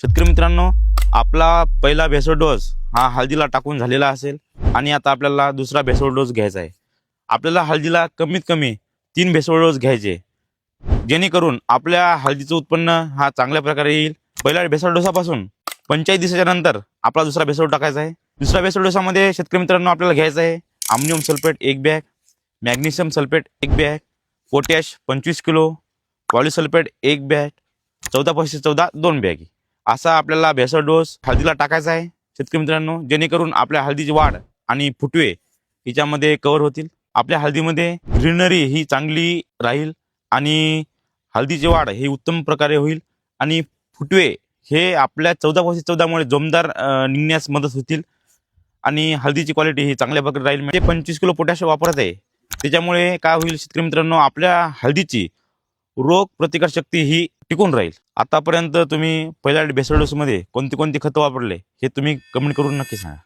शेतकरी मित्रांनो, आपला पहिला भेसळ डोस हा हळदीला टाकून झालेला असेल आणि आता आपल्याला दुसरा भेसळ डोस घ्यायचा आहे. आपल्याला हळदीला कमीत कमी 3 भेसळ डोस घ्यायचे, जेणेकरून आपल्या हळदीचं उत्पन्न हा चांगल्या प्रकारे येईल. पहिल्या भेसळ डोसापासून 45 दिवसाच्या नंतर आपला दुसरा भेसळ टाकायचा आहे. दुसऱ्या भेसळ डोसामध्ये शेतकरी मित्रांनो आपल्याला घ्यायचं आहे ammonium sulphate 1 bag, magnesium sulphate 1 bag, potash 25 kilo, polysulphate 1 bag, 14/14 2 bag. असा आपल्याला भेसळ डोस हळदीला टाकायचा आहे शेतकरी मित्रांनो, जेणेकरून आपल्या हळदीची वाढ आणि फुटवे हिच्यामध्ये कव्हर होतील. आपल्या हळदीमध्ये ग्रीनरी ही चांगली राहील आणि हळदीची वाढ ही उत्तम प्रकारे होईल आणि फुटवे हे आपल्या 14/14 मुळे जोमदार निघण्यास मदत होतील आणि हळदीची क्वालिटी ही चांगल्या प्रकारे राहील. म्हणजे 25 किलो पोटॅश वापरत आहे, त्याच्यामुळे काय होईल शेतकरी मित्रांनो, आपल्या हळदीची रोग प्रतिकार शक्ती ही टिकून राहील. आतापर्यंत तुम्ही पहिल्या भेसळ डोसमध्ये कोणती कोणती खतं वापरले हे तुम्ही कमेंट करून नक्की सांगा.